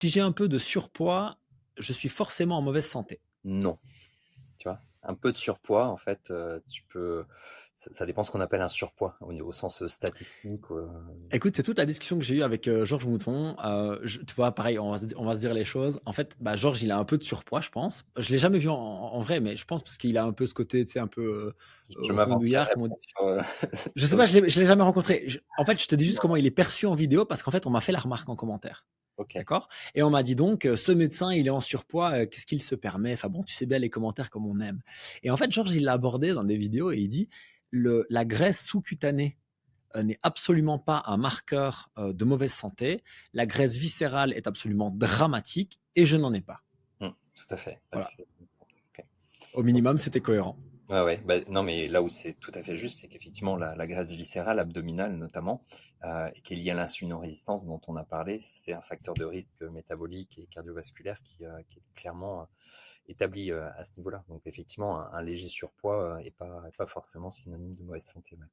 Si j'ai un peu de surpoids, je suis forcément en mauvaise santé. Non, tu vois? Un peu de surpoids, en fait, tu peux ça dépend ce qu'on appelle un surpoids au sens, statistique, Écoute, c'est toute la discussion que j'ai eue avec, Georges Mouton. Tu vois, pareil, on va se dire les choses. En fait, bah, Georges, il a un peu de surpoids, je pense. Je l'ai jamais vu en vrai, mais je pense parce qu'il a un peu ce côté, tu sais, un peu, je rondouillard, m'aventurerai comme on pas dit. sur, Je sais sur le pas, sujet. je l'ai jamais rencontré. En fait, je te dis juste comment Non, il est perçu en vidéo parce qu'en fait, on m'a fait la remarque en commentaire. OK. D'accord? Et on m'a dit donc, ce médecin, il est en surpoids, qu'est-ce qu'il se permet? Enfin bon, tu sais bien les commentaires comme on aime. Et en fait, Georges, il l'a abordé dans des vidéos et il dit la graisse sous-cutanée n'est absolument pas un marqueur de mauvaise santé. La graisse viscérale est absolument dramatique et je n'en ai pas. Tout à fait. Bah, Voilà. OK. Au Donc minimum, c'était cohérent. ouais, ouais, bah, non, mais là où c'est tout à fait juste, c'est qu'effectivement, la graisse viscérale, abdominale notamment, et qui est liée à l'insulinorésistance dont on a parlé, c'est un facteur de risque métabolique et cardiovasculaire qui est clairement établi à ce niveau-là. Donc effectivement, un léger surpoids est pas forcément synonyme de mauvaise santé. Ouais.